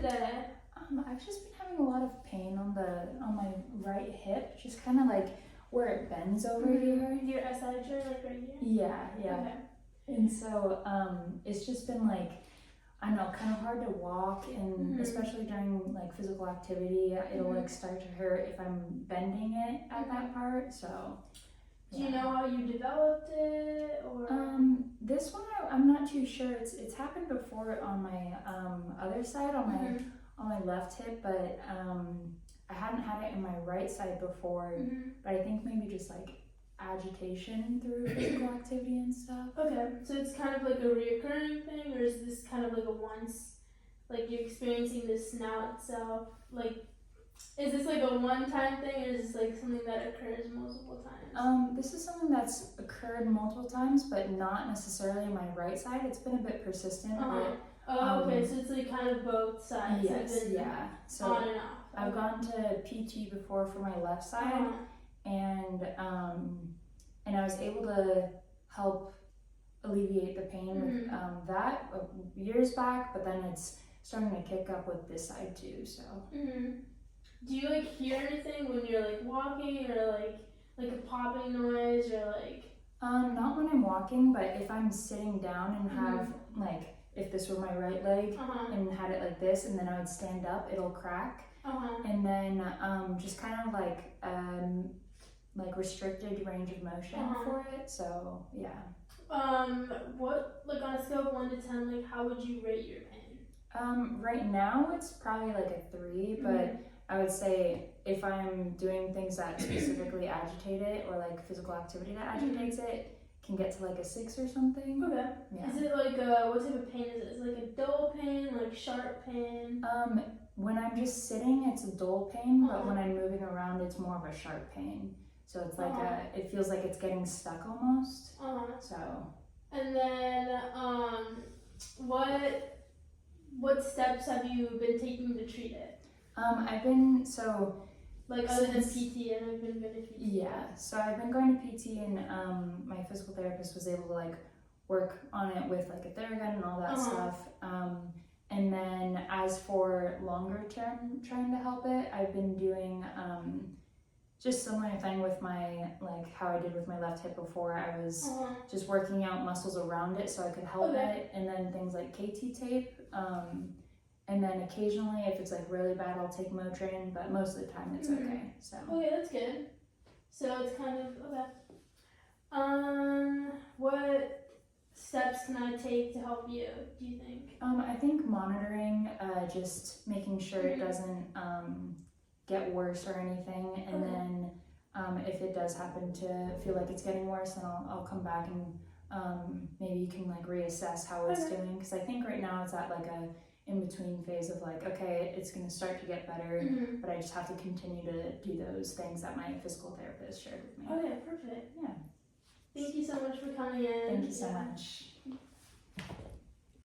today? I've just been having a lot of pain on my right hip, just kind of like where it bends over here. Your SI joint, like right here? Yeah. Okay. And so it's just been like, I don't know, kind of hard to walk, and especially during like physical activity, it'll like start to hurt if I'm bending it at that part. So. Do you know how you developed it, or? This one I'm not too sure. It's happened before on my other side, on my left hip, but I hadn't had it in my right side before. But I think maybe just like agitation through physical activity and stuff. Okay, so it's kind of like a reoccurring thing, or is this kind of like a once, like you're experiencing this now itself? Like, is this like a one-time thing, or is this like something that occurs multiple times? This is something that's occurred multiple times, but not necessarily on my right side. It's been a bit persistent. Okay, so it's like kind of both sides. Yes, yeah. So on and off. I've gone to PT before for my left side, and I was able to help alleviate the pain with that years back, but then it's starting to kick up with this side too. So. Do you like hear anything when you're like walking, or like a popping noise, or like? Not when I'm walking, but if I'm sitting down and have like, if this were my right leg and had it like this, and then I would stand up, it'll crack. And then just kind of like restricted range of motion for it. So yeah. What, like on a scale of 1 to 10, like how would you rate your pain? Right now it's probably like a 3, but I would say if I'm doing things that specifically agitate it, or like physical activity that agitates it, can get to like a 6 or something. Okay. Yeah. Is it like what type of pain is it? Is it like a dull pain, like sharp pain? When I'm just sitting, it's a dull pain, but when I'm moving around, it's more of a sharp pain. So it's like it feels like it's getting stuck almost. So. And then what steps have you been taking to treat it? I've been like other than PT, and I've been going to PT. Yeah, so I've been going to PT, and my physical therapist was able to like work on it with like a Theragun and all that stuff. And then as for longer term trying to help it, I've been doing just similar thing with my, like how I did with my left hip before. I was just working out muscles around it so I could help it, and then things like KT tape. And then occasionally, if it's like really bad, I'll take Motrin, but most of the time it's okay. So. Okay, that's good. So it's kind of okay. What steps can I take to help you, do you think? I think monitoring, just making sure it doesn't get worse or anything, and then if it does happen to feel like it's getting worse, then I'll come back and maybe you can like reassess how it's doing, because I think right now it's at like a in-between phase of like, okay, it's going to start to get better, but I just have to continue to do those things that my physical therapist shared with me. Okay, perfect. Yeah. Thank you so much for coming in. Thank you so much.